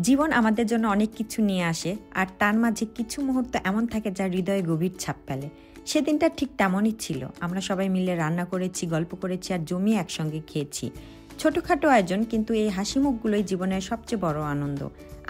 জীবন আমাদের জন্য অনেক কিছু নিয়ে আসে, আর তার মাঝে কিছু মুহূর্ত এমন থাকে যা হৃদয়ে গভীর ছাপ ফেলে। সেদিনটা ঠিক তেমনই ছিল। আমরা সবাই মিলে রান্না করেছি, গল্প করেছি আর জমিয়ে একসঙ্গে খেয়েছি। ছোটখাটো আয়োজন, কিন্তু এই হাসি মুখগুলোই জীবনের সবচেয়ে বড় আনন্দ।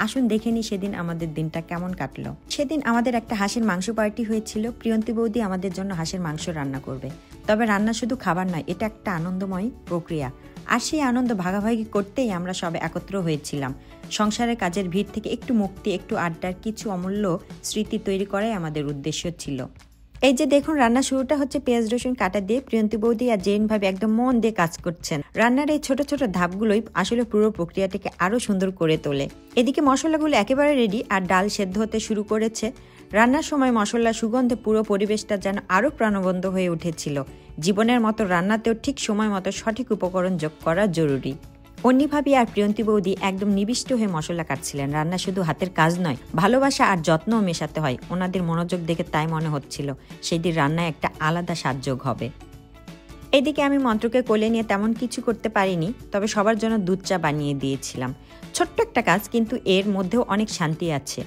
আসুন দেখে নিই সেদিন আমাদের দিনটা কেমন কাটলো। সেদিন আমাদের একটা হাঁসের মাংস পার্টি হয়েছিল। প্রিয়ন্তী বৌদি আমাদের জন্য হাঁসের মাংস রান্না করবে। তবে রান্না শুধু খাবার নয়, এটা একটা আনন্দময় প্রক্রিয়া। আর সেই আনন্দ ভাগাভাগি করতেই আমরা সবাই একত্র হয়েছিলাম। সংসারের কাজের ভিড় থেকে একটু মুক্তি, একটু আড্ডার কিছু অমূল্য স্মৃতি তৈরি করাই আমাদের উদ্দেশ্য ছিল। এই যে দেখুন, রান্না শুরুটা হচ্ছে পেঁয়াজ রসুন কাটা দিয়ে। প্রিয়ন্তী বৌদি আর জেন ভাবে একদম মন দিয়ে কাজ করছেন। রান্নার এই ছোট ছোট ধাপগুলোই আসলে পুরো প্রক্রিয়াটাকে আরো সুন্দর করে তোলে। এদিকে মশলাগুলো একেবারে রেডি আর ডাল সেদ্ধ হতে শুরু করেছে। রান্নার সময় মশলার সুগন্ধে পুরো পরিবেশটা যেন আরো প্রাণবন্ত হয়ে উঠেছিল। জীবনের মতো রান্নাতেও ঠিক সময় মতো সঠিক উপকরণ যোগ করা জরুরি। অন্নি ভাবি আর প্রিয়ন্তী বৌদি একদম নিবিষ্ট হয়ে মশলা কাটছিলেন। রান্না শুধু হাতের কাজ নয়, ভালোবাসা আর যত্নও মেশাতে হয়। ওনাদের মনোযোগ দেখে তাই মনে হচ্ছিল সেদিন রান্নায় একটা আলাদা সাজযোগ হবে। এদিকে আমি মন্ত্রকে কোলে নিয়ে তেমন কিছু করতে পারিনি, তবে সবার জন্য দুধ চা বানিয়ে দিয়েছিলাম। ছোট্ট একটা কাজ, কিন্তু এর মধ্যেও অনেক শান্তি আছে।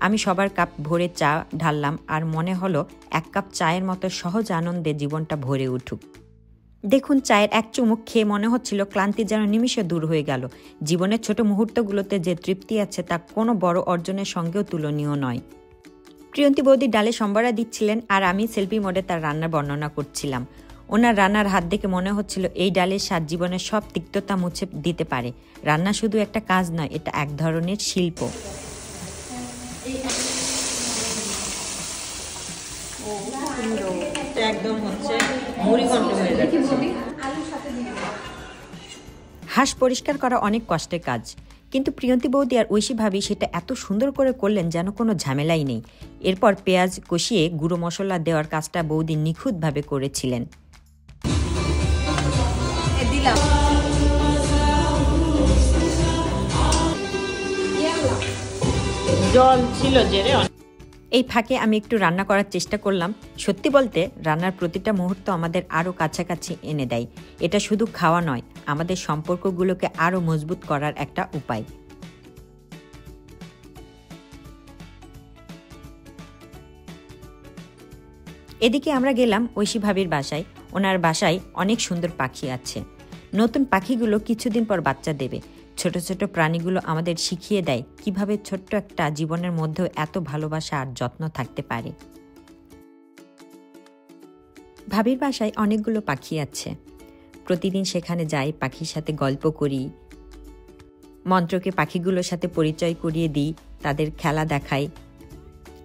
আমি সবার কাপ ভরে চা ঢাললাম, আর মনে হলো এক কাপ চায়ের মতো সহজ আনন্দে জীবনটা ভরে উঠুক। দেখুন, চায়ের এক চুমুক খেয়ে মনে হচ্ছিল ক্লান্তি যেন নিমিষে দূর হয়ে গেল। জীবনের ছোট মুহূর্তগুলোতে যে তৃপ্তি আছে তা কোনো বড় অর্জনের সঙ্গেও তুলনীয় নয়। প্রিয়ন্তী বৌদি ডালে সম্বরা দিচ্ছিলেন, আর আমি সেলফি মোডে তার রান্নার বর্ণনা করছিলাম। ওনার রান্নার হাত দেখে মনে হচ্ছিল এই ডালের স্বাদ জীবনের সব তিক্ততা মুছে দিতে পারে। রান্না শুধু একটা কাজ নয়, এটা এক ধরনের শিল্প। একদম হচ্ছে মুড়িঘণ্ট হয়ে যাচ্ছে। হাঁস পরিষ্কার করা অনেক কষ্টের কাজ, কিন্তু প্রিয়ন্তী বৌদি আর ঐশী ভাবি সেটা এত সুন্দর করে করলেন যেন কোনো ঝামেলাই নেই। এরপর পেঁয়াজ কষিয়ে গুঁড়ো মশলা দেওয়ার কাজটা বৌদি নিখুঁতভাবে করেছিলেন। জল ছিল জেরে। এই ফাঁকে আমি একটু রান্না করার চেষ্টা করলাম। সত্যি বলতে রান্নার প্রতিটা মুহূর্ত আমাদের আরও কাছাকাছি এনে দেয়। এটা শুধু খাওয়া নয়, আমাদের সম্পর্কগুলোকে আরও মজবুত করার একটা উপায়। এদিকে আমরা গেলাম ঐশী ভাবির বাসায়। ওনার বাসায় অনেক সুন্দর পাখি আছে। নতুন পাখিগুলো কিছুদিন পর বাচ্চা দেবে। ছোট ছোট প্রাণীগুলো আমাদের শিখিয়ে দেয় কিভাবে ছোট্ট একটা জীবনের মধ্যেও এত ভালোবাসা আর যত্ন থাকতে পারে। ভাবির বাসায় অনেকগুলো পাখি আছে। প্রতিদিন সেখানে যাই, পাখির সাথে গল্প করি। মন্ত্রকে পাখিগুলোর সাথে পরিচয় করিয়ে দিই, তাদের খেলা দেখাই।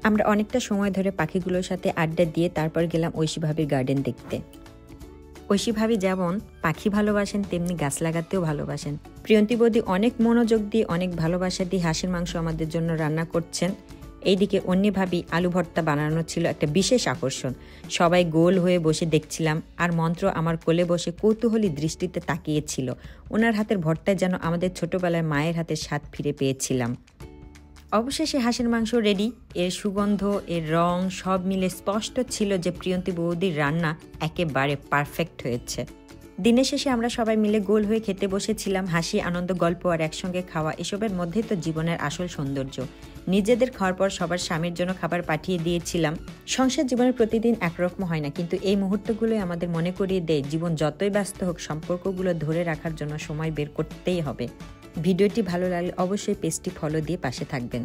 আমরা অনেকটা সময় ধরে পাখিগুলোর সাথে আড্ডা দিয়ে তারপর গেলাম ঐশী ভাবির গার্ডেন দেখতে। ঐশী ভাবি যেমন পাখি ভালোবাসেন, তেমনি গাছ লাগাতেও ভালোবাসেন। প্রিয়ন্তী বৌদি অনেক মনোযোগ দিয়ে, অনেক ভালোবাসা দিয়ে হাঁসের মাংস আমাদের জন্য রান্না করছেন। এইদিকে অন্নি ভাবি আলু ভর্তা বানানো ছিল একটা বিশেষ আকর্ষণ। সবাই গোল হয়ে বসে দেখছিলাম, আর মন্ত্র আমার কোলে বসে কৌতূহলী দৃষ্টিতে তাকিয়েছিল। ওনার হাতের ভর্তায় যেন আমাদের ছোটবেলায় মায়ের হাতের স্বাদ ফিরে পেয়েছিলাম। অবশেষে হাঁসের মাংস রেডি। এর সুগন্ধ, এর রং সব মিলে স্পষ্ট ছিল যে প্রিয়ন্তী বৌদির রান্না একেবারে পারফেক্ট হয়েছে। দিনের শেষে আমরা সবাই মিলে গোল হয়ে খেতে বসেছিলাম। হাসি, আনন্দ, গল্প আর একসঙ্গে খাওয়া, এসবের মধ্যেই তো জীবনের আসল সৌন্দর্য। নিজেদের খাওয়ার পর সবার স্বামীর জন্য খাবার পাঠিয়ে দিয়েছিলাম। সংসার জীবনের প্রতিদিন একরকম হয় না, কিন্তু এই মুহূর্তগুলোই আমাদের মনে করিয়ে দেয় জীবন যতই ব্যস্ত হোক, সম্পর্কগুলো ধরে রাখার জন্য সময় বের করতেই হবে। ভিডিওটি ভালো লাগলে অবশ্যই পেজটি ফলো দিয়ে পাশে থাকবেন।